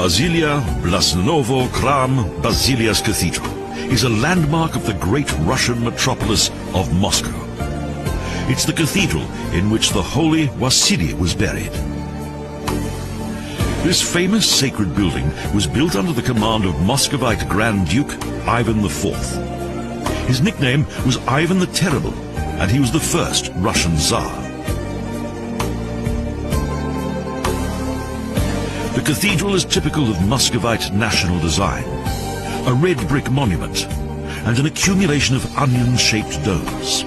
Basilia Blasnovo Kram Basilias Cathedral is a landmark of the great Russian metropolis of Moscow. It's the cathedral in which the holy Vasily was buried. This famous sacred building was built under the command of Muscovite Grand Duke Ivan IV. His nickname was Ivan the Terrible, and he was the first Russian Tsar. The cathedral is typical of Muscovite national design, a red brick monument, and an accumulation of onion-shaped domes.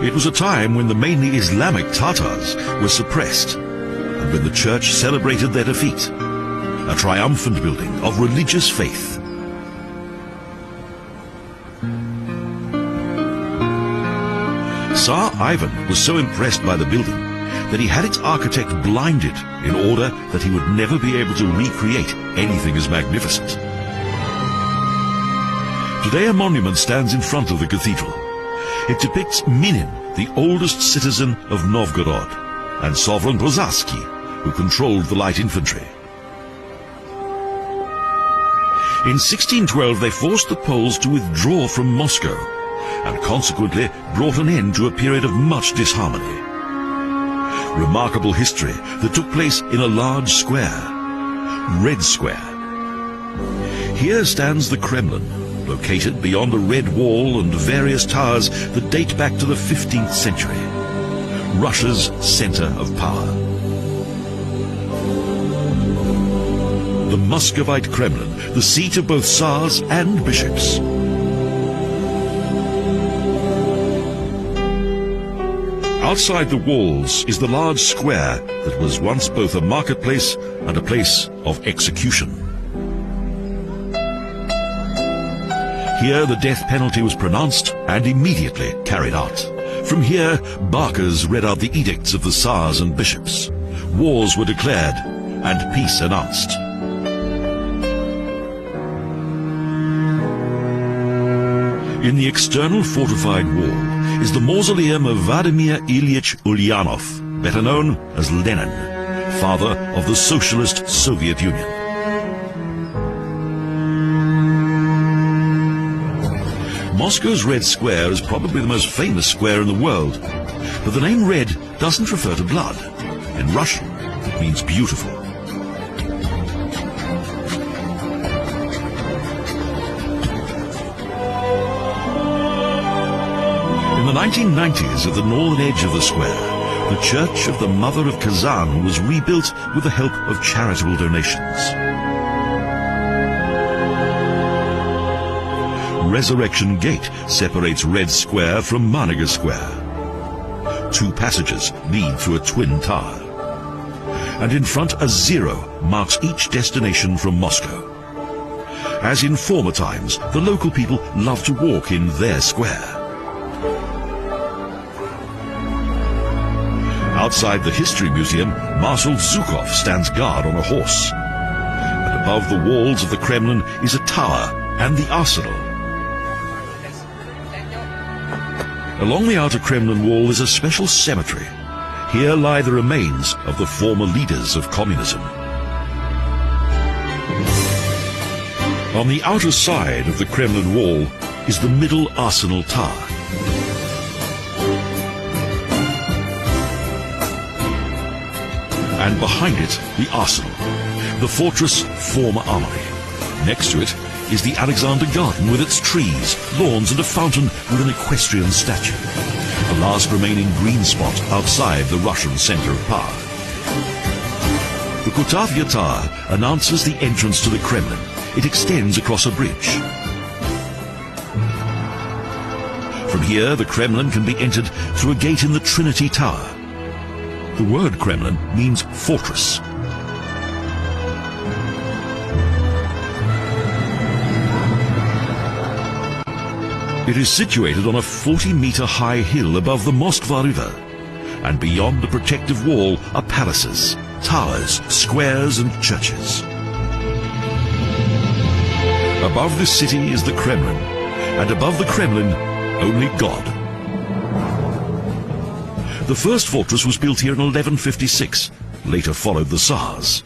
It was a time when the mainly Islamic Tatars were suppressed, and when the church celebrated their defeat, a triumphant building of religious faith. Tsar Ivan was so impressed by the building that he had its architect blinded in order that he would never be able to recreate anything as magnificent. Today a monument stands in front of the cathedral. It depicts Minin, the oldest citizen of Novgorod, and Sovereign Pozarsky, who controlled the light infantry. In 1612 they forced the Poles to withdraw from Moscow, and consequently brought an end to a period of much disharmony. Remarkable history that took place in a large square, Red Square. Here stands the Kremlin, located beyond a red wall and various towers that date back to the 15th century, Russia's center of power. The Muscovite Kremlin, the seat of both Tsars and bishops. Outside the walls is the large square that was once both a marketplace and a place of execution. Here the death penalty was pronounced and immediately carried out. From here, barkers read out the edicts of the Tsars and bishops. Wars were declared and peace announced. In the external fortified wall is the mausoleum of Vladimir Ilyich Ulyanov, better known as Lenin, father of the Socialist Soviet Union. Moscow's Red Square is probably the most famous square in the world, but the name red doesn't refer to blood. In Russian, it means beautiful. In the 1990s, at the northern edge of the square, the Church of the Mother of Kazan was rebuilt with the help of charitable donations. Resurrection Gate separates Red Square from Marnaga Square. Two passages lead through a twin tower. And in front a zero marks each destination from Moscow. As in former times, the local people loved to walk in their square. Outside the History Museum, Marshal Zhukov stands guard on a horse. And above the walls of the Kremlin is a tower and the arsenal. Along the outer Kremlin wall is a special cemetery. Here lie the remains of the former leaders of communism. On the outer side of the Kremlin wall is the middle arsenal tower. And behind it, the arsenal, the fortress former armory. Next to it is the Alexander Garden with its trees, lawns and a fountain with an equestrian statue, the last remaining green spot outside the Russian center of power. The Kutavya Tower announces the entrance to the Kremlin. It extends across a bridge. From here, the Kremlin can be entered through a gate in the Trinity Tower. The word Kremlin means fortress. It is situated on a 40-meter high hill above the Moskva River, and beyond the protective wall are palaces, towers, squares and churches. Above this city is the Kremlin, and above the Kremlin, only God. The first fortress was built here in 1156, later followed the Tsars.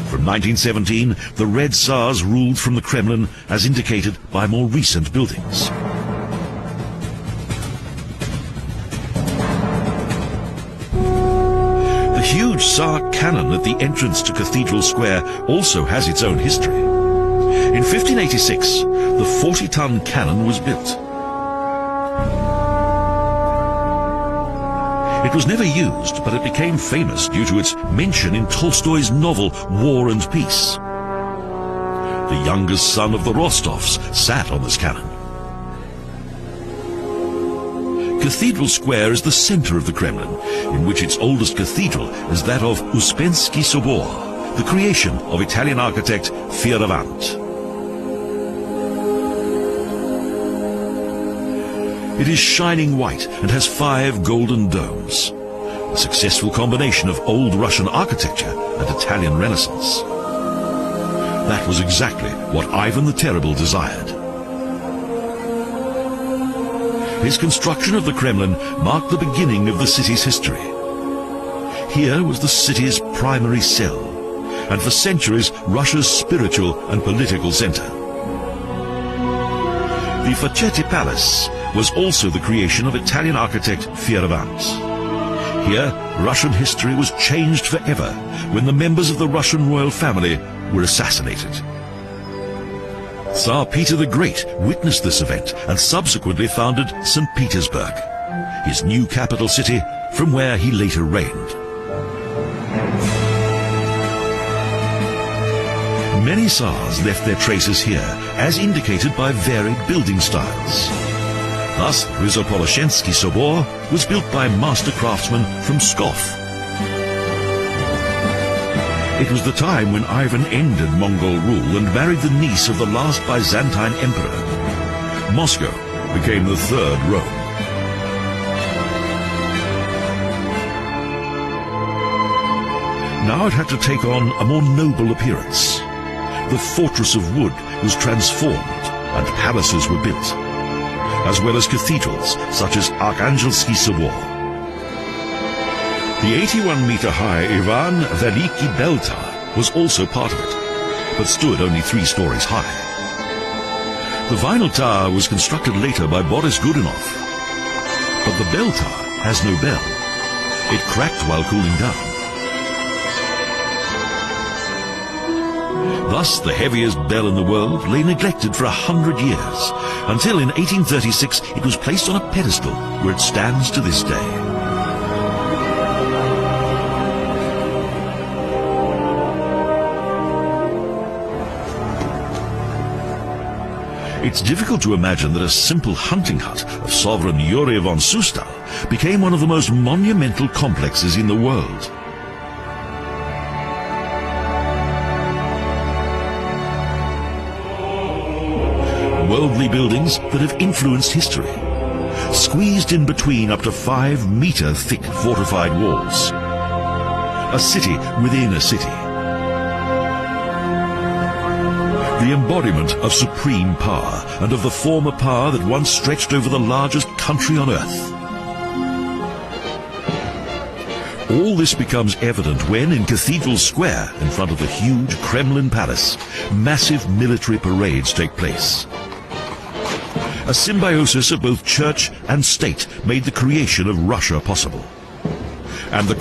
From 1917, the Red Tsars ruled from the Kremlin as indicated by more recent buildings. The huge Tsar cannon at the entrance to Cathedral Square also has its own history. In 1586, the 40-ton cannon was built. It was never used, but it became famous due to its mention in Tolstoy's novel War and Peace. The youngest son of the Rostovs sat on this cannon. Cathedral Square is the center of the Kremlin, in which its oldest cathedral is that of Uspensky Sobor, the creation of Italian architect Fioravante. It is shining white and has 5 golden domes, a successful combination of old Russian architecture and Italian Renaissance. That was exactly what Ivan the Terrible desired. His construction of the Kremlin marked the beginning of the city's history. Here was the city's primary cell, and for centuries Russia's spiritual and political center. The Facchetti Palace was also the creation of Italian architect Fioravante. Here, Russian history was changed forever when the members of the Russian royal family were assassinated. Tsar Peter the Great witnessed this event and subsequently founded St. Petersburg, his new capital city from where he later reigned. Many Tsars left their traces here, as indicated by varied building styles. Thus, Rizopoloshenski Sobor was built by master craftsmen from Pskov. It was the time when Ivan ended Mongol rule and married the niece of the last Byzantine emperor. Moscow became the third Rome. Now it had to take on a more noble appearance. The fortress of wood was transformed and palaces were built, as well as cathedrals such as Arkhangelsky Sobor. The 81-meter-high Ivan Veliki Bell Tower was also part of it, but stood only 3 stories high. The vinyl tower was constructed later by Boris Godunov, but the bell tower has no bell. It cracked while cooling down. Thus, the heaviest bell in the world lay neglected for 100 years, until in 1836 it was placed on a pedestal where it stands to this day. It's difficult to imagine that a simple hunting hut of sovereign Yuri von Sustal became one of the most monumental complexes in the world. Worldly buildings that have influenced history, squeezed in between up to 5-meter thick fortified walls. A city within a city. The embodiment of supreme power and of the former power that once stretched over the largest country on earth. All this becomes evident when, in Cathedral Square, in front of the huge Kremlin Palace, massive military parades take place. A symbiosis of both church and state made the creation of Russia possible. And the